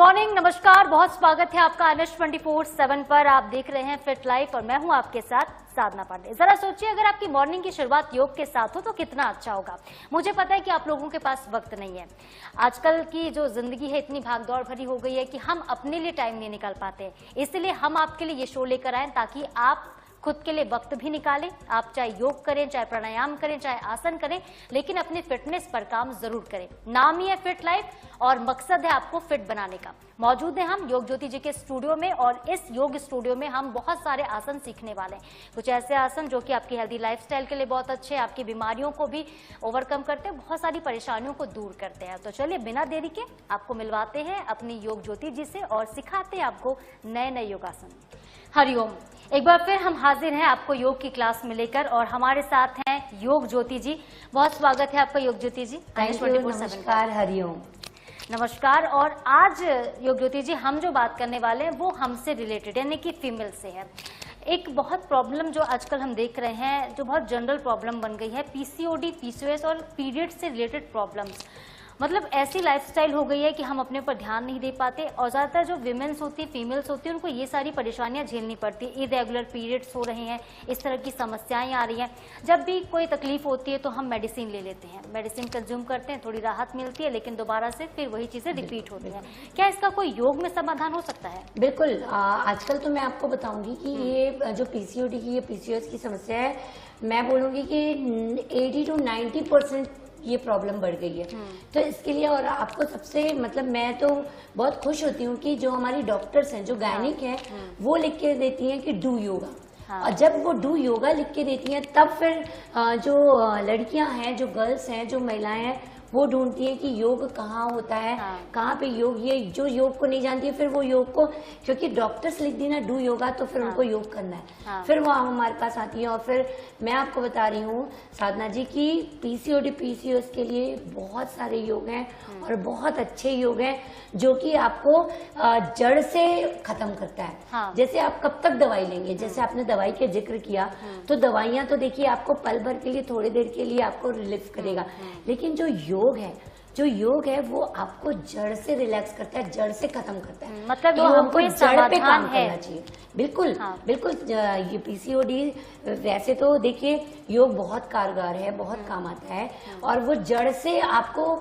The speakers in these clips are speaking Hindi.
मॉर्निंग, नमस्कार, बहुत स्वागत है आपका NH 24/7 पर। आप देख रहे हैं फिट लाइफ और मैं हूं आपके साथ साधना पांडे। जरा सोचिए, अगर आपकी मॉर्निंग की शुरुआत योग के साथ हो तो कितना अच्छा होगा। मुझे पता है कि आप लोगों के पास वक्त नहीं है। आजकल की जो जिंदगी है इतनी भागदौड़ भरी हो गई है कि हम अपने लिए टाइम नहीं निकाल पाते। इसलिए हम आपके लिए ये शो लेकर आए ताकि आप खुद के लिए वक्त भी निकालें। आप चाहे योग करें, चाहे प्राणायाम करें, चाहे आसन करें, लेकिन अपने फिटनेस पर काम जरूर करें। नाम ही है फिट लाइफ और मकसद है आपको फिट बनाने का। मौजूद है हम योग ज्योति जी के स्टूडियो में और इस योग स्टूडियो में हम बहुत सारे आसन सीखने वाले हैं। कुछ ऐसे आसन जो कि आपकी हेल्दी लाइफस्टाइल के लिए बहुत अच्छे हैं, आपकी बीमारियों को भी ओवरकम करते हैं, बहुत सारी परेशानियों को दूर करते हैं। तो चलिए बिना देरी के आपको मिलवाते हैं अपनी योग ज्योति जी से और सिखाते हैं आपको नए नए योगासन। हरिओम। एक बार फिर हम हाजिर हैं आपको योग की क्लास में लेकर और हमारे साथ हैं योग ज्योति जी। बहुत स्वागत है आपका योग ज्योति जी। नमस्कार, हरिओम। नमस्कार। और आज योग ज्योति जी हम जो बात करने वाले हैं वो हमसे रिलेटेड यानी कि फीमेल से है। एक बहुत प्रॉब्लम जो आजकल हम देख रहे हैं, जो बहुत जनरल प्रॉब्लम बन गई है, PCOD, PCOS और पीरियड से रिलेटेड प्रॉब्लम्स। मतलब ऐसी लाइफस्टाइल हो गई है कि हम अपने पर ध्यान नहीं दे पाते और ज्यादातर जो विमेन्स होती है, फीमेल्स होती है, उनको ये सारी परेशानियां झेलनी पड़ती है। इरेगुलर पीरियड्स हो रहे हैं, इस तरह की समस्याएं आ रही हैं। जब भी कोई तकलीफ होती है तो हम मेडिसिन ले लेते हैं, मेडिसिन कंज्यूम करते हैं, थोड़ी राहत मिलती है, लेकिन दोबारा से फिर वही चीजें रिपीट होती हैं। क्या इसका कोई योग में समाधान हो सकता है? बिल्कुल। आजकल तो मैं आपको बताऊंगी कि ये जो PCOD की, ये PCOS की समस्या है, मैं बोलूंगी कि 80 to 90% ये प्रॉब्लम बढ़ गई है। तो इसके लिए और आपको सबसे मतलब मैं तो बहुत खुश होती हूँ कि जो हमारी डॉक्टर्स हैं, जो गायनिक हैं, वो लिख के देती हैं कि डू योगा। और जब वो डू योगा लिख के देती हैं तब फिर जो लड़कियां हैं, जो गर्ल्स हैं, जो महिलाएं हैं, वो ढूंढती है कि योग कहाँ होता है, कहाँ पे योग। ये जो योग को नहीं जानती है फिर वो योग को, क्योंकि डॉक्टर्स लिख दी ना डू योगा, तो फिर उनको योग करना है। फिर वो हमारे पास आती है और फिर मैं आपको बता रही हूँ साधना जी की PCOD, PCOS के लिए बहुत सारे योग हैं और बहुत अच्छे योग हैं जो कि आपको जड़ से खत्म करता है। जैसे आप कब तक दवाई लेंगे, जैसे आपने दवाई के जिक्र किया, तो दवाइयां तो देखिए आपको पल भर के लिए, थोड़ी देर के लिए आपको रिलीफ करेगा, लेकिन जो योग है वो आपको जड़ से रिलैक्स करता है, जड़ से खत्म करता है। मतलब तो हमको जड़ पे काम है। करना चाहिए। बिल्कुल बिल्कुल। ये PCOD वैसे तो देखिए योग बहुत कारगर है, बहुत काम आता है और वो जड़ से आपको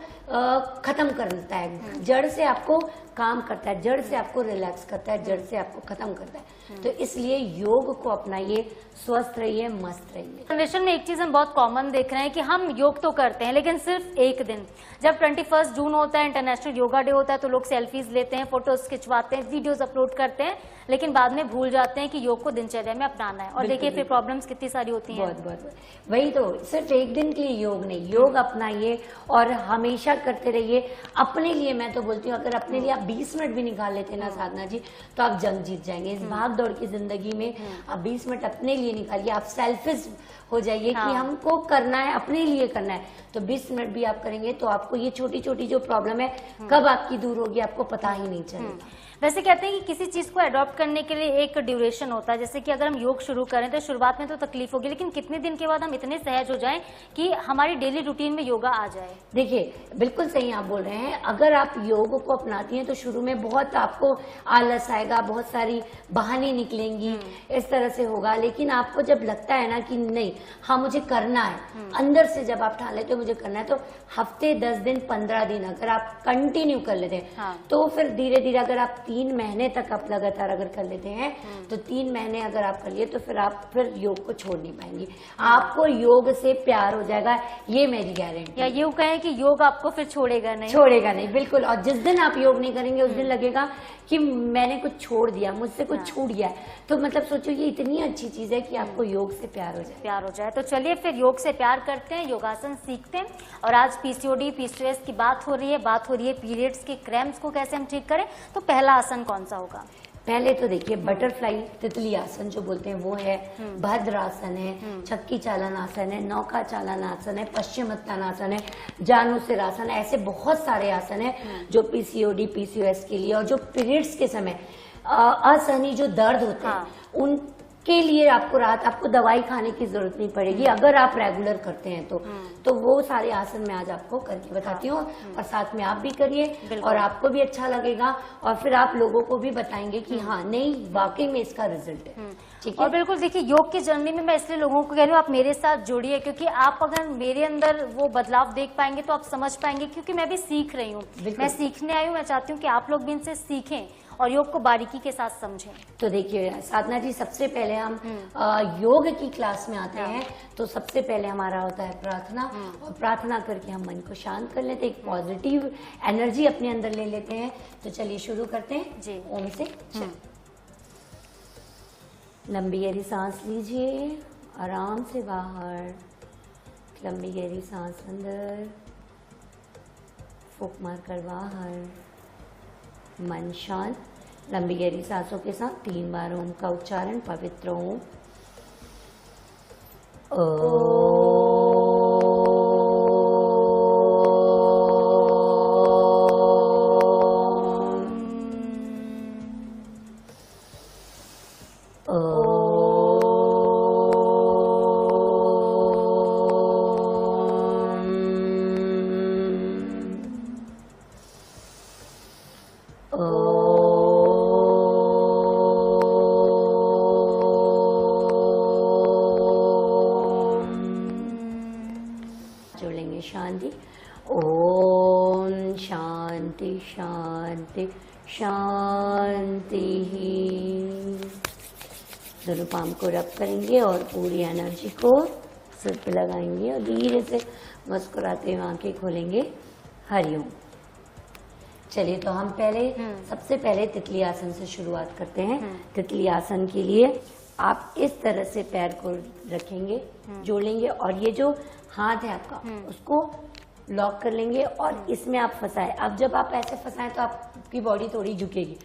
खत्म करता है, जड़ से आपको काम करता है, जड़ से आपको रिलैक्स करता है, जड़ से आपको खत्म करता है। तो इसलिए योग को अपनाइए, स्वस्थ रहिए, मस्त रहिए। जनरेशन में एक चीज हम बहुत कॉमन देख रहे हैं कि हम योग तो करते हैं लेकिन सिर्फ एक दिन। जब 21 जून होता है, इंटरनेशनल योगा डे होता है, तो लोग सेल्फीज लेते हैं, फोटोज खिंचवाते हैं, वीडियोज अपलोड करते हैं, लेकिन बाद में भूल जाते हैं कि योग को दिनचर्या में अपनाना है। और देखिए फिर प्रॉब्लम्स कितनी सारी होती हैं। बहुत वही तो, सिर्फ एक दिन के लिए योग नहीं, योग अपनाइए और हमेशा करते रहिए अपने लिए। मैं तो बोलती हूँ अगर अपने लिए आप 20 मिनट भी निकाल लेते ना साधना जी, तो आप जंग जीत जाएंगे। इस भाग दौड़ की जिंदगी में आप 20 मिनट अपने लिए निकालिए, आप सेल्फिश हो जाइए कि हमको करना है, अपने लिए करना है। तो 20 मिनट भी आप करेंगे तो आपको ये छोटी छोटी जो प्रॉब्लम है कब आपकी दूर होगी आपको पता ही नहीं चलेगा। वैसे कहते हैं कि किसी चीज को अडॉप्ट करने के लिए एक ड्यूरेशन होता है। जैसे कि अगर हम योग शुरू करें तो शुरुआत में तो तकलीफ होगी, लेकिन कितने दिन के बाद हम इतने सहज हो जाएं कि हमारी डेली रूटीन में योगा आ जाए। देखिए बिल्कुल सही आप बोल रहे हैं। अगर आप योग को अपनाती हैं तो शुरू में बहुत आपको आलस आएगा, बहुत सारी बहाने निकलेंगी, इस तरह से होगा। लेकिन आपको जब लगता है ना कि नहीं, हाँ मुझे करना है, अंदर से जब आप ठान लेते हो मुझे करना है, तो हफ्ते, 10 दिन, 15 दिन अगर आप कंटिन्यू कर लेते हैं तो फिर धीरे धीरे अगर आप 3 महीने तक आप लगातार अगर कर लेते हैं तो 3 महीने अगर आप कर लिए तो फिर आप फिर योग को छोड़ नहीं पाएंगी। आपको योग से प्यार हो जाएगा, ये मेरी गारंटी। या यूं कहें कि योग आपको फिर छोड़ेगा नहीं, बिल्कुल। और जिस दिन आप योग नहीं करेंगे उस दिन लगेगा कि मैंने कुछ छोड़ दिया, मुझसे कुछ छूट गया है। तो मतलब सोचो ये इतनी अच्छी चीज है कि आपको योग से प्यार हो जाए। तो चलिए फिर योग से प्यार करते हैं, योगासन सीखते हैं। और आज PCOD, PCOS की बात हो रही है पीरियड्स के क्रैम्प्स को कैसे हम ठीक करें। तो पहला आसन कौन सा होगा? पहले तो देखिए बटरफ्लाई तितली आसन जो बोलते हैं वो है, भद्रासन है, छक्की चालन आसन है, नौका चालन आसन है, पश्चिमोत्तानासन है, जानुसिरासन, ऐसे बहुत सारे आसन है जो PCOD, PCOS के लिए और जो पीरियड्स के समय असहनीय जो दर्द होते हैं के लिए आपको रात आपको दवाई खाने की जरूरत नहीं पड़ेगी अगर आप रेगुलर करते हैं तो वो सारे आसन मैं आज आपको करके बताती हूँ और साथ में आप भी करिए और आपको भी अच्छा लगेगा और फिर आप लोगों को भी बताएंगे कि हाँ नहीं वाकई में इसका रिजल्ट है। ठीक है। और बिल्कुल देखिए, योग की जर्नी में मैं इसलिए लोगों को कह रही हूँ आप मेरे साथ जुड़िए, क्योंकि आप अगर मेरे अंदर वो बदलाव देख पाएंगे तो आप समझ पाएंगे, क्योंकि मैं भी सीख रही हूँ, मैं सीखने आई हूँ। मैं चाहती हूँ कि आप लोग भी इनसे सीखें और योग को बारीकी के साथ समझें। तो देखिए साधना जी, सबसे पहले हम योग की क्लास में आते हैं तो सबसे पहले हमारा होता है प्रार्थना और प्रार्थना करके हम मन को शांत कर लेते हैं, एक पॉजिटिव एनर्जी अपने अंदर ले लेते हैं। तो चलिए शुरू करते हैं जी। ओम से लंबी गहरी सांस लीजिए, आराम से बाहर, लंबी गहरी सांस अंदर, फूंक मार कर बाहर, मन शांत। लंबी गहरी सांसों के साथ 3 बार ओम का उच्चारण, पवित्र ओम। जोड़ेंगे शांति। ओम शांति शांति शांति। दोनों पाम को रब करेंगे और पूरी एनर्जी को सिर पे लगाएंगे और धीरे से मुस्कुराते हुए आंखें खोलेंगे। हरिओम। चलिए तो हम सबसे पहले तितली आसन से शुरुआत करते हैं। तितली आसन के लिए आप इस तरह से पैर को रखेंगे, जोड़ लेंगे और ये जो हाथ है आपका उसको लॉक कर लेंगे और इसमें आप फंसाएं। अब जब आप ऐसे फंसाएं तो आपकी बॉडी थोड़ी झुकेगी।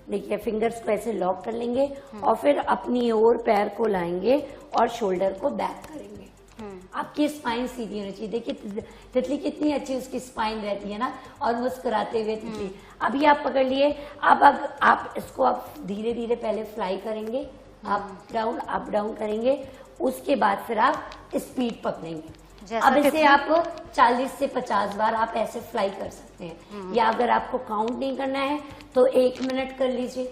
देखिए फिंगर्स को ऐसे लॉक कर लेंगे और फिर अपनी ओर पैर को लाएंगे और शोल्डर को बैक करेंगे। आपकी स्पाइन सीधी होनी चाहिए। देखिए तितली कितनी अच्छी उसकी स्पाइन रहती है ना, और मुस्कुराते हुए तितली। अभी आप पकड़ लिए। अब आप इसको आप धीरे धीरे पहले फ्लाई करेंगे, अप डाउन करेंगे, उसके बाद फिर आप स्पीड पकड़ेंगे। अब इसे आप 40 से 50 बार आप ऐसे फ्लाई कर सकते हैं, या अगर आपको काउंट नहीं करना है तो 1 मिनट कर लीजिए।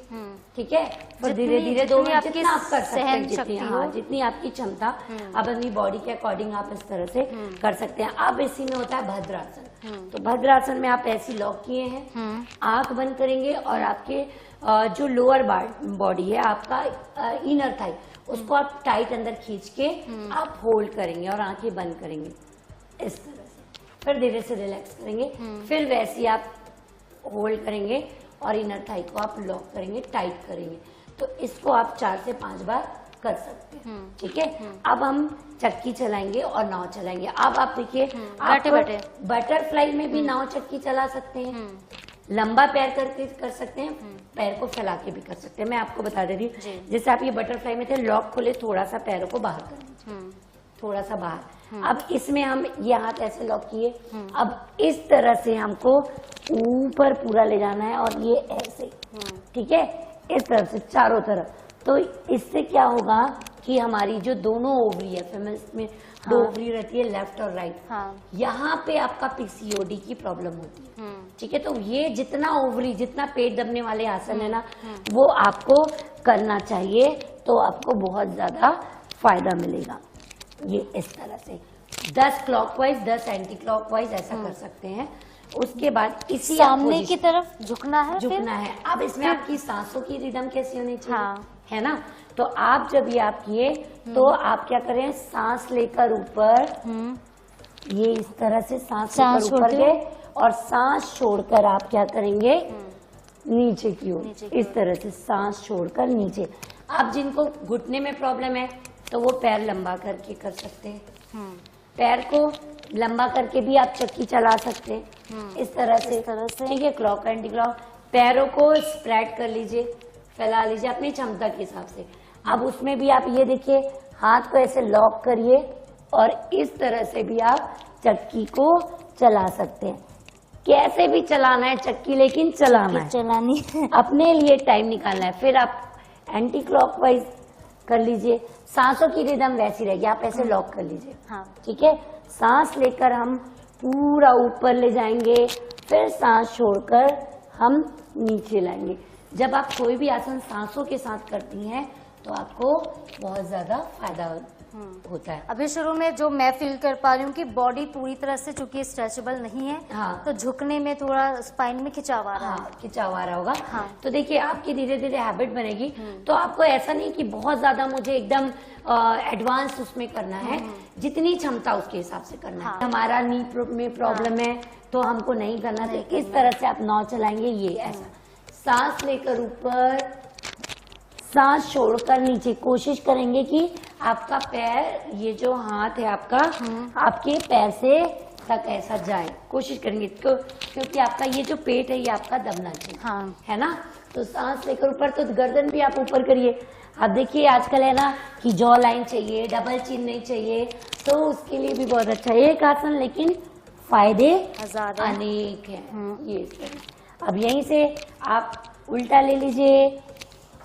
ठीक है, फिर धीरे धीरे 2 मिनट जितना आप कर सकते हैं, जितनी आपकी क्षमता। अब अपनी बॉडी के अकॉर्डिंग आप इस तरह से कर सकते हैं। अब इसी में होता है भद्रासन। तो भद्रासन में आप ऐसी लॉक किए हैं, आंख बंद करेंगे और आपके जो लोअर बॉडी है आपका इनर थाई, उसको आप टाइट अंदर खींच के आप होल्ड करेंगे और आंखें बंद करेंगे इस तरह से। फिर धीरे से रिलैक्स करेंगे, फिर वैसे ही आप होल्ड करेंगे और इनर थाई को आप लॉक करेंगे, टाइट करेंगे। तो इसको आप 4 से 5 बार कर सकते हैं। ठीक है, अब हम चक्की चलाएंगे और नाव चलाएंगे। अब आप देखिए, आप बटरफ्लाई में भी नाव चक्की चला सकते हैं, लंबा पैर करके कर सकते हैं, पैर को फैला के भी कर सकते हैं। मैं आपको बता दे रही हूँ, जैसे आप ये बटरफ्लाई में थे, लॉक खोले, थोड़ा सा पैरों को बाहर करें, थोड़ा सा बाहर। अब इसमें हम ये हाथ ऐसे लॉक किए, अब इस तरह से हमको ऊपर पूरा ले जाना है और ये ऐसे, ठीक है, इस तरह से चारों तरफ। तो इससे क्या होगा कि हमारी जो दोनों ओवरी है, फेमिनिस्ट में 2 ओवरी रहती है, लेफ्ट और राइट, यहाँ पे आपका पीसीओडी की प्रॉब्लम होती है। ठीक है, तो ये जितना ओवरी, जितना पेट दबने वाले आसन है ना, वो आपको करना चाहिए, तो आपको बहुत ज्यादा फायदा मिलेगा। ये इस तरह से 10 क्लॉकवाइज 10 एंटी क्लॉकवाइज ऐसा कर सकते हैं। उसके बाद इसी सामने की तरफ झुकना है। अब इसमें आपकी सांसों की रिदम कैसी होनी चाहिए, है ना? तो आप जब ये आप किए तो आप क्या करें, सांस लेकर ऊपर, ये इस तरह से सांस लेकर ऊपर गए और सांस छोड़कर आप क्या करेंगे, नीचे की ओर, इस तरह से सांस छोड़कर नीचे। आप जिनको घुटने में प्रॉब्लम है तो वो पैर लंबा करके कर सकते हैं, पैर को लंबा करके भी आप चक्की चला सकते हैं इस तरह से। ठीक है, क्लॉक एंटी क्लॉक। पैरों को स्प्रेड कर लीजिए, फैला लीजिए अपनी क्षमता के हिसाब से। अब उसमें भी आप ये देखिए, हाथ को ऐसे लॉक करिए और इस तरह से भी आप चक्की को चला सकते हैं। कैसे भी चलाना है चक्की, लेकिन चलानी है, अपने लिए टाइम निकालना है। फिर आप एंटी क्लॉकवाइज कर लीजिए। सांसों की रिदम वैसी रहेगी, आप ऐसे लॉक कर लीजिए। हाँ। ठीक है, सांस लेकर हम पूरा ऊपर ले जाएंगे, फिर सांस छोड़कर हम नीचे लाएंगे। जब आप कोई भी आसन सांसों के साथ करती हैं तो आपको बहुत ज्यादा फायदा होता है। अभी शुरू में जो मैं फील कर पा रही हूँ कि बॉडी पूरी तरह से चूंकि स्ट्रेचेबल नहीं है, हाँ। तो झुकने में थोड़ा स्पाइन में खिंचाव आ रहा है। हाँ, खिंचाव आ रहा होगा। हाँ। तो देखिए आपकी धीरे धीरे हैबिट बनेगी, तो आपको ऐसा नहीं कि बहुत ज्यादा मुझे एकदम एडवांस उसमें करना है, जितनी क्षमता उसके हिसाब से करना है। हमारा नी में प्रॉब्लम है तो हमको नहीं करना चाहिए। इस तरह से आप नौ चलाएंगे, ये ऐसा सांस लेकर ऊपर, सांस छोड़कर नीचे। कोशिश करेंगे कि आपका पैर, ये जो हाथ है आपका, आपके पैर से तक ऐसा जाए, कोशिश करेंगे क्योंकि आपका ये जो पेट है ये आपका दबना चाहिए। हाँ। है ना। तो सांस लेकर ऊपर, तो गर्दन भी आप ऊपर करिए। आप देखिए आजकल है ना कि जॉ लाइन चाहिए, डबल चिन नहीं चाहिए, तो उसके लिए भी बहुत अच्छा है एक आसन, लेकिन फायदे अनेक हैं। ये इस तरह। अब यहीं से आप उल्टा ले लीजिए,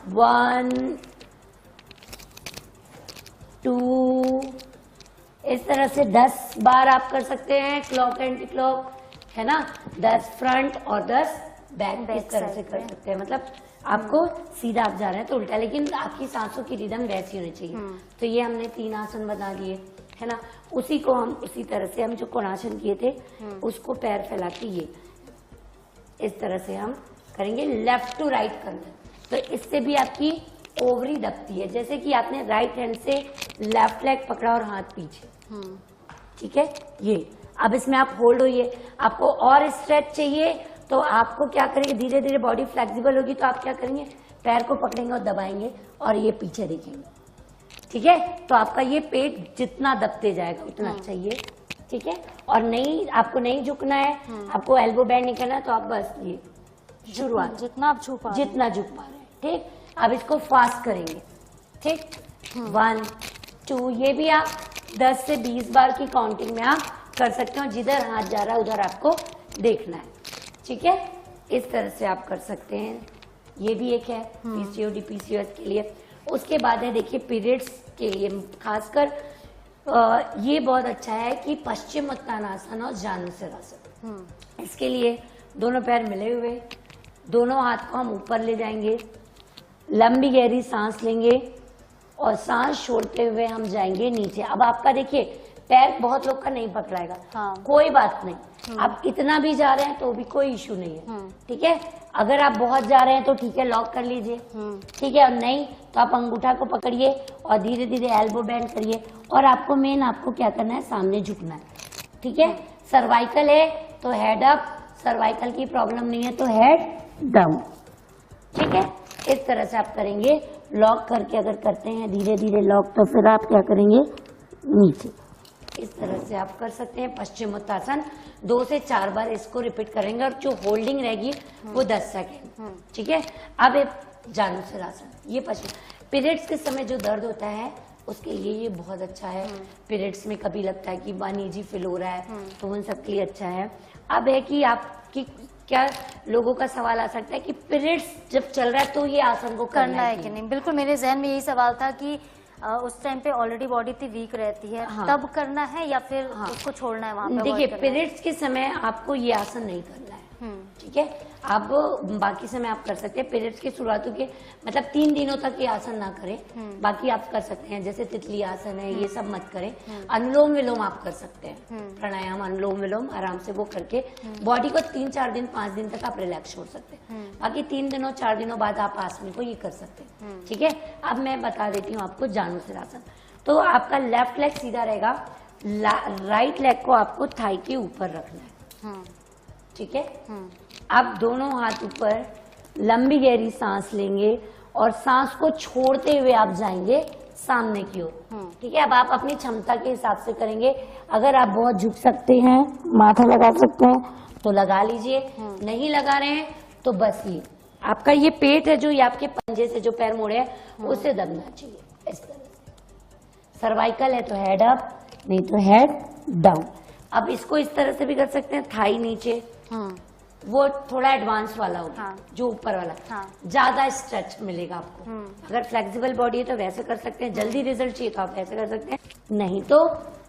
1 2, इस तरह से 10 बार आप कर सकते हैं, क्लॉक एंटी क्लॉक, है ना। 10 फ्रंट और 10 बैक इस तरह से कर सकते हैं। मतलब आपको सीधा आप जा रहे हैं तो उल्टा, लेकिन आपकी सांसों की रिदम वैसी होनी चाहिए। तो ये हमने 3 आसन बना लिए, है ना। उसी को हम उसी तरह से हम जो कोणासन किए थे उसको पैर फैला के ये इस तरह से हम करेंगे, लेफ्ट टू राइट करना। तो इससे भी आपकी ओवरी दबती है, जैसे कि आपने राइट हैंड से लेफ्ट लेग पकड़ा और हाथ पीछे। ठीक है, ये अब इसमें आप होल्ड होइए। आपको और स्ट्रेच चाहिए तो आपको क्या करेंगे, धीरे धीरे बॉडी फ्लेक्सिबल होगी तो आप क्या करेंगे, पैर को पकड़ेंगे और दबाएंगे और ये पीछे देखेंगे। ठीक है, तो आपका ये पेट जितना दबते जाएगा उतना अच्छा ये। ठीक है, और नहीं आपको नहीं झुकना है, आपको एल्बो बैंड नहीं करना, तो आप बस ये शुरुआत जितना आप झुक पा रहे हैं। जितना झुक पा रहे हैं। ठीक, अब इसको फास्ट करेंगे। ठीक, 1 2, ये भी आप 10 से 20 बार की काउंटिंग में आप कर सकते हो, जिधर हाथ जा रहा है उधर आपको देखना है। ठीक है, इस तरह से आप कर सकते हैं। ये भी एक है पीसीओडी पीसीओएस के लिए। उसके बाद है देखिए पीरियड्स के लिए खासकर ये बहुत अच्छा है कि पश्चिम उत्तानासन और जानुसिरासन। इसके लिए दोनों पैर मिले हुए, दोनों हाथ को हम ऊपर ले जाएंगे, लंबी गहरी सांस लेंगे और सांस छोड़ते हुए हम जाएंगे नीचे। अब आपका देखिए पैर बहुत लोग का नहीं पकड़ाएगा। हाँ। कोई बात नहीं, आप इतना भी जा रहे हैं तो भी कोई इशू नहीं है। ठीक है, अगर आप बहुत जा रहे हैं तो ठीक है लॉक कर लीजिए। ठीक है, और नहीं तो आप अंगूठा को पकड़िए और धीरे धीरे एल्बो बैंड करिए। और आपको मेन आपको क्या करना है, सामने झुकना है। ठीक है, सर्वाइकल है तो हेड अप, सर्वाइकल की प्रॉब्लम नहीं है तो हेड डाउन। ठीक है, इस तरह से आप करेंगे। लॉक करके अगर करते हैं धीरे धीरे लॉक, तो फिर आप क्या करेंगे, नीचे। इस तरह से आप कर सकते हैं पश्चिमोत्तासन। 2 से 4 बार इसको रिपीट करेंगे और जो होल्डिंग रहेगी वो 10 सेकेंड। ठीक है, अब जानुसिरासन, ये पश्चिम पीरियड्स के समय जो दर्द होता है उसके लिए ये बहुत अच्छा है। पीरियड्स में कभी लगता है कि अनईजी फील हो रहा है तो उन सब के लिए अच्छा है। अब है कि आपकी क्या लोगों का सवाल आ सकता है कि पीरियड्स जब चल रहा है तो ये आसन को करना है कि नहीं। बिल्कुल मेरे जहन में यही सवाल था कि उस टाइम पे ऑलरेडी बॉडी इतनी वीक रहती है। हाँ। तब करना है या फिर उसको छोड़ना है वहां पे? देखिए पीरियड्स के समय आपको ये आसन नहीं करना है। ठीक है, आप बाकी समय आप कर सकते हैं। पीरियड्स की शुरुआतों के मतलब 3 दिनों तक ये आसन ना करें, बाकी आप कर सकते हैं। जैसे तितली आसन है, ये सब मत करें। अनुलोम विलोम आप कर सकते हैं, प्राणायाम अनुलोम विलोम आराम से वो करके बॉडी को 3-4 दिन 5 दिन तक आप रिलैक्स छोड़ सकते हैं। बाकी 3 दिनों 4 दिनों बाद आप आसन को ये कर सकते हैं। ठीक है, अब मैं बता देती हूँ आपको जानुसिरासन। तो आपका लेफ्ट लेग सीधा रहेगा, राइट लेग को आपको थाई के ऊपर रखना है। ठीक है, आप दोनों हाथ ऊपर, लंबी गहरी सांस लेंगे और सांस को छोड़ते हुए आप जाएंगे सामने की ओर। ठीक है, अब आप अपनी क्षमता के हिसाब से करेंगे। अगर आप बहुत झुक सकते हैं, माथा लगा सकते हैं तो लगा लीजिए, नहीं लगा रहे हैं तो बस ये आपका ये पेट है जो ये आपके पंजे से जो पैर मोड़े हैं उसे दबना चाहिए इस तरह से। सर्वाइकल है तो हेड अप, नहीं तो हेड डाउन। अब इसको इस तरह से भी कर सकते हैं, थाई नीचे, वो थोड़ा एडवांस वाला होगा। हाँ। जो ऊपर वाला हाँ। ज्यादा स्ट्रेच मिलेगा आपको। अगर फ्लेक्सिबल बॉडी है तो वैसे कर सकते हैं, जल्दी रिजल्ट चाहिए तो आप वैसे कर सकते हैं, नहीं तो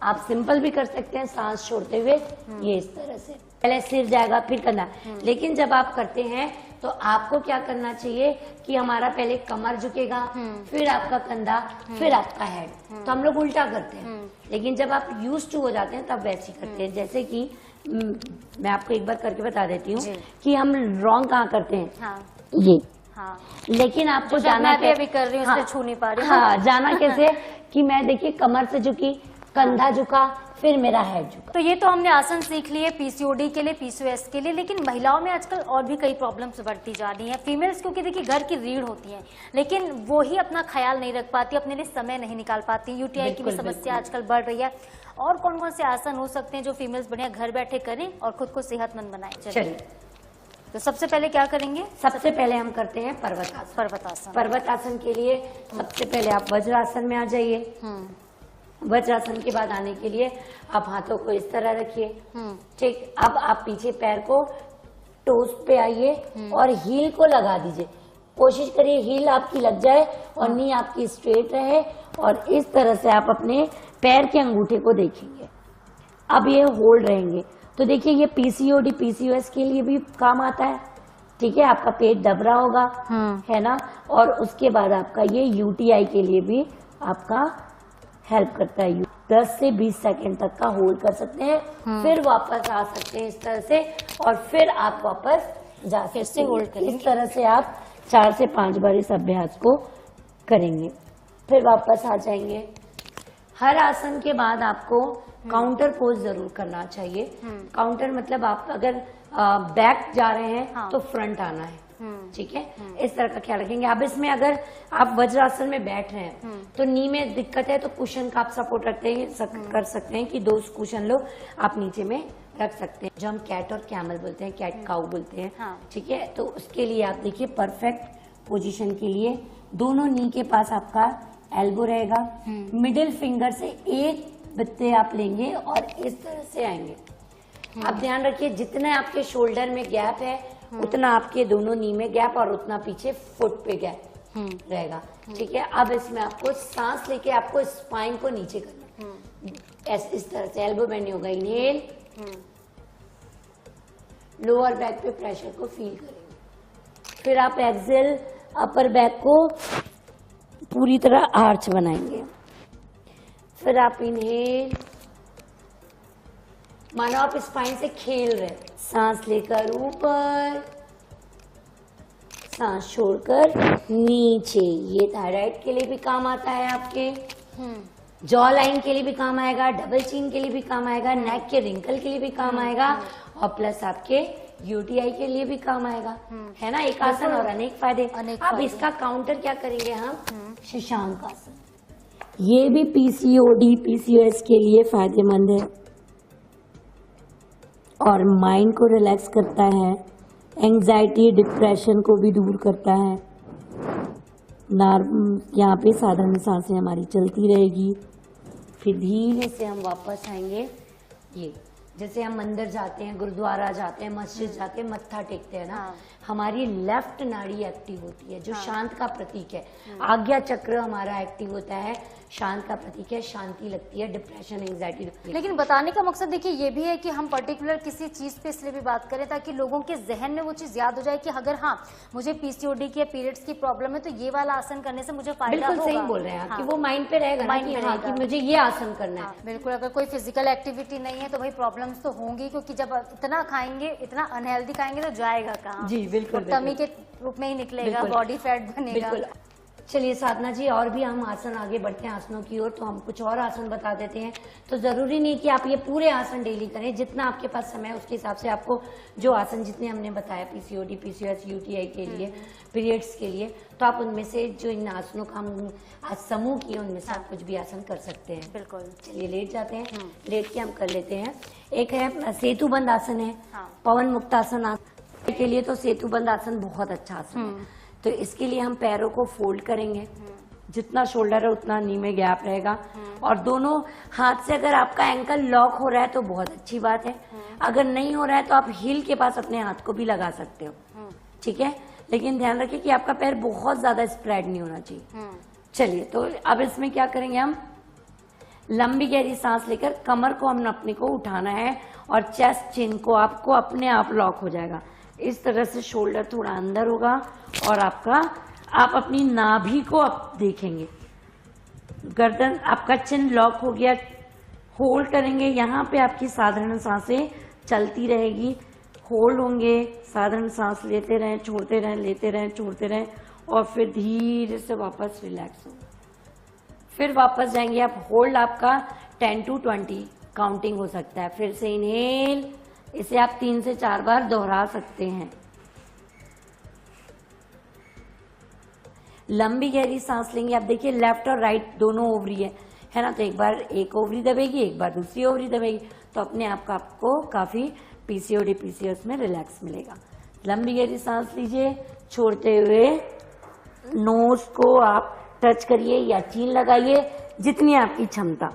आप सिंपल भी कर सकते हैं सांस छोड़ते हुए, ये इस तरह से। पहले सिर जाएगा फिर कंधा। लेकिन जब आप करते हैं तो आपको क्या करना चाहिए कि हमारा पहले कमर झुकेगा, फिर आपका कंधा, फिर आपका हेड। तो हम लोग उल्टा करते हैं, लेकिन जब आप यूज टू हो जाते हैं तब वैसे ही करते हैं। जैसे कि मैं आपको एक बार करके बता देती हूँ कि हम रॉन्ग कहाँ करते हैं। हाँ। ये। हाँ। लेकिन आपको जाना मैं भी अभी कर रही हूँ, हाँ, इसलिए छू नहीं पा रही हूँ। हाँ, जाना कैसे कि मैं देखिए कमर से झुकी, कंधा झुका, फिर मेरा हेड झुका। तो ये तो हमने आसन सीख लिए पीसीओडी के लिए, पीसीओएस के लिए, लेकिन महिलाओं में आजकल और भी कई प्रॉब्लम्स बढ़ती जा रही हैं। फीमेल्स क्योंकि देखिए घर की रीढ़ होती हैं, लेकिन वो ही अपना ख्याल नहीं रख पाती, अपने लिए समय नहीं निकाल पाती। यूटीआई की भी समस्या आजकल बढ़ रही है। और कौन कौन से आसन हो सकते हैं जो फीमेल्स बढ़िया घर बैठे करें और खुद को सेहतमंद बनाए? चलिए, तो सबसे पहले क्या करेंगे? सबसे पहले हम करते हैं पर्वतासन। पर्वतासन। पर्वतासन के लिए सबसे पहले आप वज्रासन में आ जाइए। वज्रासन के बाद आने के लिए आप हाथों को इस तरह रखिए। ठीक, अब आप पीछे पैर को टोस पे आइए और हील को लगा दीजिए। कोशिश करिए हील आपकी लग जाए और नी आपकी स्ट्रेट रहे, और इस तरह से आप अपने पैर के अंगूठे को देखेंगे। अब ये होल्ड रहेंगे। तो देखिए ये पीसीओडी पीसीओएस के लिए भी काम आता है। ठीक है, आपका पेट दब रहा होगा, है ना, और उसके बाद आपका ये यूटीआई के लिए भी आपका हेल्प करता है। 10 से 20 सेकंड तक का होल्ड कर सकते हैं, फिर वापस आ सकते हैं इस तरह से, और फिर आप वापस जा सकते हैं। होल्ड करेंगे इस तरह से आप 4 से 5 बार इस अभ्यास को करेंगे, फिर वापस आ जाएंगे। हर आसन के बाद आपको काउंटर पोज जरूर करना चाहिए। काउंटर मतलब आप अगर बैक जा रहे हैं तो फ्रंट आना है। ठीक है, इस तरह का ख्याल रखेंगे। अब इसमें अगर आप वज्रासन में बैठ रहे हैं तो नी में दिक्कत है तो कुशन का आप सपोर्ट कर सकते हैं कि 2 कुशन लो आप नीचे में रख सकते हैं, जो हम कैट और कैमल बोलते हैं, कैट काउ बोलते हैं। ठीक है, तो उसके लिए आप देखिए परफेक्ट पोजीशन के लिए दोनों नी के पास आपका एल्बो रहेगा। मिडिल फिंगर से एक बित्ते आप लेंगे और इस तरह से आएंगे। आप ध्यान रखिए जितने आपके शोल्डर में गैप है उतना आपके दोनों नी में गैप और उतना पीछे फुट पे गैप रहेगा। ठीक है, अब इसमें आपको सांस लेके आपको स्पाइन को नीचे करना, इस तरह से एल्बो बेंड होगा। इनहेल, लोअर बैक पे प्रेशर को फील करेंगे, फिर आप एक्सेल अपर बैक को पूरी तरह आर्च बनाएंगे। फिर आप इनहेल, मानो आप स्पाइन से खेल रहे हैं, सांस लेकर ऊपर, सांस छोड़कर नीचे। ये थायराइड के लिए भी काम आता है, आपके जॉ लाइन के लिए भी काम आएगा, डबल चिन के लिए भी काम आएगा, नेक के रिंकल के लिए भी काम आएगा, और प्लस आपके यूटीआई के लिए भी काम आएगा। है ना, एक आसन और अनेक फायदे। अब इसका काउंटर क्या करेंगे हम? शशांक आसन। ये भी पीसीओडी पीसीओएस के लिए फायदेमंद है और माइंड को रिलैक्स करता है, एंजाइटी डिप्रेशन को भी दूर करता है। यहाँ पे साधारण सांसें हमारी चलती रहेगी। फिर धीरे से हम वापस आएंगे। ये जैसे हम मंदिर जाते हैं, गुरुद्वारा जाते हैं, मस्जिद जाते हैं, मत्था टेकते हैं ना, हमारी लेफ्ट नाड़ी एक्टिव होती है जो शांत का प्रतीक है। आज्ञा चक्र हमारा एक्टिव होता है, शांत का प्रतीक है, शांति लगती है, डिप्रेशन एंजाइटी लगती है। लेकिन बताने का मकसद देखिए ये भी है कि हम पर्टिकुलर किसी चीज पे इसलिए भी बात करें ताकि लोगों के जहन में वो चीज याद हो जाए कि अगर हाँ मुझे पीसीओडी की पीरियड्स की प्रॉब्लम है तो ये वाला आसन करने से मुझे फायदा होगा। बिल्कुल सही बोल रहे हैं आप कि वो माइंड पे रहेगा ना कि हाँ कि मुझे ये आसन करना है। बिल्कुल, अगर कोई फिजिकल एक्टिविटी नहीं है तो भाई प्रॉब्लम्स तो होंगी, क्योंकि जब इतना खाएंगे, इतना अनहेल्दी खाएंगे तो जाएगा कहाँ? जी बिल्कुल, टमी के रूप में ही निकलेगा, बॉडी फैट बनेगा। चलिए साधना जी, और भी हम आसन आगे बढ़ते हैं आसनों की ओर, तो हम कुछ और आसन बता देते हैं। तो जरूरी नहीं कि आप ये पूरे आसन डेली करें, जितना आपके पास समय है उसके हिसाब से आपको जो आसन जितने हमने बताया पीसीओडी पीसीओएस यूटीआई के लिए, पीरियड्स के लिए, तो आप उनमें से जो इन आसनों का हम आज समूह किए उनमें से आप कुछ भी आसन कर सकते हैं। बिल्कुल, चलिए लेट जाते हैं। लेट के हम कर लेते हैं। एक है सेतुबंद आसन है, पवन मुक्त आसन के लिए तो सेतुबंद आसन बहुत अच्छा आसन है। तो इसके लिए हम पैरों को फोल्ड करेंगे, जितना शोल्डर है उतना नी में गैप रहेगा। और दोनों हाथ से अगर आपका एंकल लॉक हो रहा है तो बहुत अच्छी बात है, अगर नहीं हो रहा है तो आप हील के पास अपने हाथ को भी लगा सकते हो, ठीक है। लेकिन ध्यान रखिए कि आपका पैर बहुत ज्यादा स्प्रेड नहीं होना चाहिए। चलिए, तो अब इसमें क्या करेंगे, हम लंबी गहरी सांस लेकर कमर को हमने अपने को उठाना है और चेस्ट चिन को आपको अपने आप लॉक हो जाएगा। इस तरह से शोल्डर थोड़ा अंदर होगा और आप अपनी नाभि को अब देखेंगे, गर्दन आपका चिन लॉक हो गया, होल्ड करेंगे। यहाँ पे आपकी साधारण सांसें चलती रहेगी, होल्ड होंगे, साधारण सांस लेते रहें, छोड़ते रहें, लेते रहें, छोड़ते रहें और फिर धीरे से वापस रिलैक्स होंगे। फिर वापस जाएंगे आप, होल्ड आपका 10 to 20 काउंटिंग हो सकता है। फिर से इनहेल, इसे आप 3 से 4 बार दोहरा सकते हैं। लंबी गहरी सांस लेंगे। आप देखिए लेफ्ट और राइट दोनों ओवरी है ना, तो एक बार एक ओवरी दबेगी, एक बार दूसरी ओवरी दबेगी, तो अपने आप का आपको काफी पीसीओडी पीसीओएस में रिलैक्स मिलेगा। लंबी गहरी सांस लीजिए, छोड़ते हुए नोज को आप टच करिए या चीन लगाइए, जितनी आपकी क्षमता।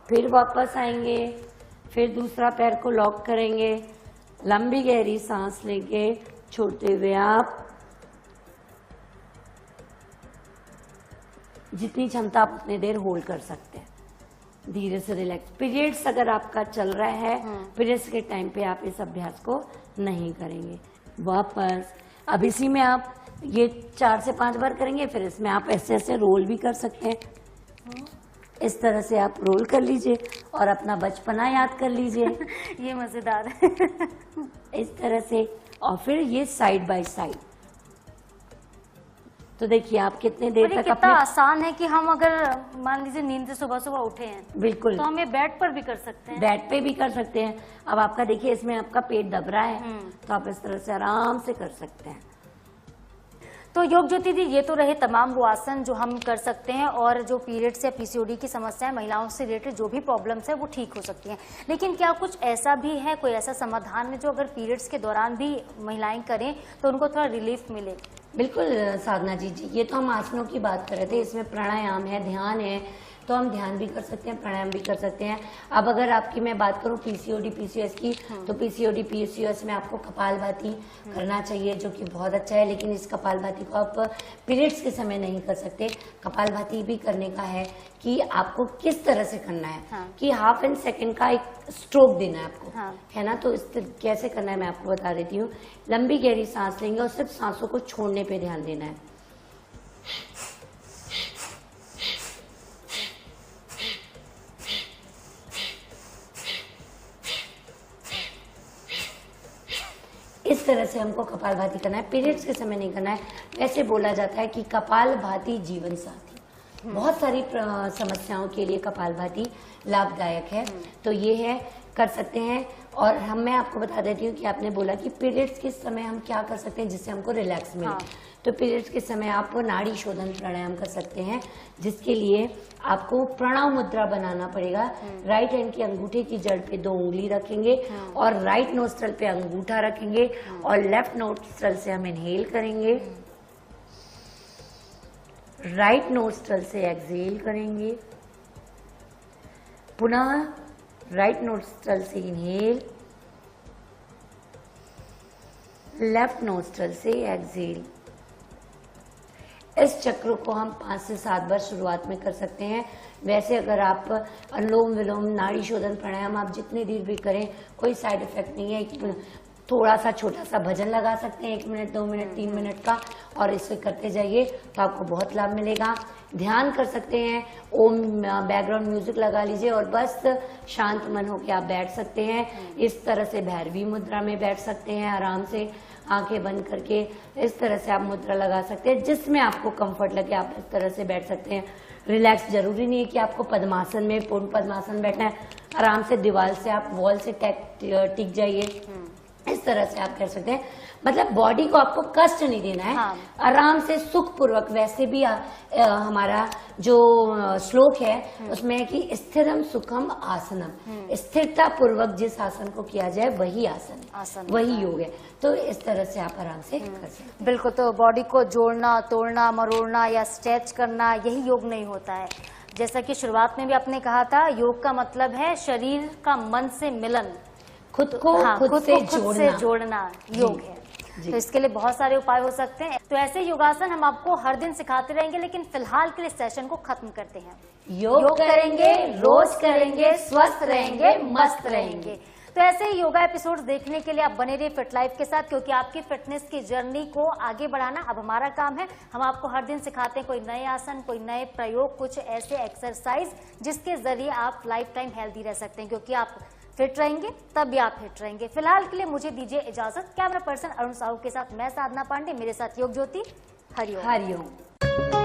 फिर वापस आएंगे, फिर दूसरा पैर को लॉक करेंगे, लंबी गहरी सांस लेंगे, छोड़ते हुए आप जितनी क्षमता आप उतनी देर होल्ड कर सकते हैं, धीरे से रिलैक्स। पीरियड्स अगर आपका चल रहा है, पीरियड्स के टाइम पे आप इस अभ्यास को नहीं करेंगे। वापस अब इसी में आप ये 4 से 5 बार करेंगे, फिर इसमें आप ऐसे ऐसे रोल भी कर सकते हैं। इस तरह से आप रोल कर लीजिए और अपना बचपना याद कर लीजिए। ये मजेदार है। इस तरह से, और फिर ये साइड बाय साइड। तो देखिए आप कितने देर तक कितना आसान है कि हम अगर मान लीजिए नींद से सुबह सुबह उठे हैं, बिल्कुल, तो हम ये बेड पर भी कर सकते हैं। बेड पे भी कर सकते हैं। अब आपका देखिए इसमें आपका पेट दब रहा है, तो आप इस तरह से आराम से कर सकते हैं। तो योग ज्योति दी, ये तो रहे तमाम वो आसन जो हम कर सकते हैं और जो पीरियड्स या पीसीओडी की समस्याएं, महिलाओं से रिलेटेड जो भी प्रॉब्लम्स है वो ठीक हो सकती हैं। लेकिन क्या कुछ ऐसा भी है, कोई ऐसा समाधान है जो अगर पीरियड्स के दौरान भी महिलाएं करें तो उनको थोड़ा रिलीफ मिले? बिल्कुल साधना जी, ये तो हम आसनों की बात कर रहे थे, इसमें प्राणायाम है, ध्यान है, तो हम ध्यान भी कर सकते हैं, प्राणायाम भी कर सकते हैं। अब अगर आपकी मैं बात करूं पीसीओडी पीसीओएस की, तो पीसीओडी पीसीओएस में आपको कपालभाति करना चाहिए, जो कि बहुत अच्छा है। लेकिन इस कपालभाति को आप पीरियड्स के समय नहीं कर सकते। कपालभाति भी करने का है कि आपको किस तरह से करना है, कि ½ सेकंड का एक स्ट्रोक देना है आपको, है ना। तो इस कैसे करना है मैं आपको बता देती हूँ। लंबी गहरी सांस लेंगे और सिर्फ सांसों को छोड़ने पे ध्यान देना है। इस तरह से हमको कपालभाति करना है, पीरियड्स के समय नहीं करना है। वैसे बोला जाता है कि कपालभाति जीवन साथी, बहुत सारी समस्याओं के लिए कपालभाति लाभदायक है। तो ये है, कर सकते हैं। और मैं आपको बता देती हूँ कि आपने बोला कि पीरियड्स के समय हम क्या कर सकते हैं जिससे हमको रिलैक्स मिले। तो पीरियड्स के समय आप नाड़ी शोधन प्राणायाम कर सकते हैं, जिसके लिए आपको प्रणव मुद्रा बनाना पड़ेगा। राइट हैंड की अंगूठे की जड़ पे 2 उंगली रखेंगे और राइट नोस्ट्रल पे अंगूठा रखेंगे और लेफ्ट नोस्ट्रल से हम इनहेल करेंगे, राइट नोस्ट्रल से एक्सहेल करेंगे, पुनः राइट नोस्ट्रल से इनहेल, लेफ्ट नोस्ट्रल से एक्सहेल। इस चक्र को हम 5 से 7 बार शुरुआत में कर सकते हैं। वैसे अगर आप अनुलोम विलोम नाड़ी शोधन प्राणायाम आप जितनी देर भी करें कोई साइड इफेक्ट नहीं है। थोड़ा सा छोटा सा भजन लगा सकते हैं, 1 मिनट 2 मिनट 3 मिनट का, और इसे करते जाइए तो आपको बहुत लाभ मिलेगा। ध्यान कर सकते हैं, ओम बैकग्राउंड म्यूजिक लगा लीजिए और बस शांत मन होकर आप बैठ सकते हैं। इस तरह से भैरवी मुद्रा में बैठ सकते हैं, आराम से आंखें बंद करके इस तरह से आप मुद्रा लगा सकते हैं, जिसमें आपको कंफर्ट लगे आप इस तरह से बैठ सकते हैं। रिलैक्स जरूरी नहीं है कि आपको पद्मासन में पूर्ण पद्मासन बैठना है, आराम से दीवार से आप वॉल से टिक जाइए, इस तरह से आप कर सकते हैं। मतलब बॉडी को आपको कष्ट नहीं देना है। हाँ। आराम से सुखपूर्वक, वैसे भी हमारा जो श्लोक है उसमें है कि स्थिरम सुखम आसनम, स्थिरता पूर्वक जिस आसन को किया जाए वही आसन वही योग है। तो इस तरह से आप आराम से कर सकते हैं। बिल्कुल, तो बॉडी को जोड़ना, तोड़ना, मरोड़ना या स्ट्रेच करना यही योग नहीं होता है। जैसा कि शुरुआत में भी आपने कहा था, योग का मतलब है शरीर का मन से मिलन, खुद को खुद से जोड़ना योग है। तो इसके लिए बहुत सारे उपाय हो सकते हैं। तो ऐसे योगासन हम आपको हर दिन सिखाते रहेंगे, लेकिन फिलहाल के लिए सेशन को खत्म करते हैं। योग करेंगे, रोज करेंगे, स्वस्थ रहेंगे, मस्त रहेंगे। तो ऐसे ही योगा एपिसोड्स देखने के लिए आप बने रहिए फिट लाइफ के साथ, क्योंकि आपकी फिटनेस की जर्नी को आगे बढ़ाना अब हमारा काम है। हम आपको हर दिन सिखाते हैं कोई नए आसन, कोई नए प्रयोग, कुछ ऐसे एक्सरसाइज जिसके जरिए आप लाइफ टाइम हेल्दी रह सकते हैं, क्योंकि आप फिट रहेंगे तभी आप फिट रहेंगे। फिलहाल के लिए मुझे दीजिए इजाजत। कैमरा पर्सन अरुण साहू के साथ मैं साधना पांडे, मेरे साथ योग ज्योति। हरिओम। हरिओम।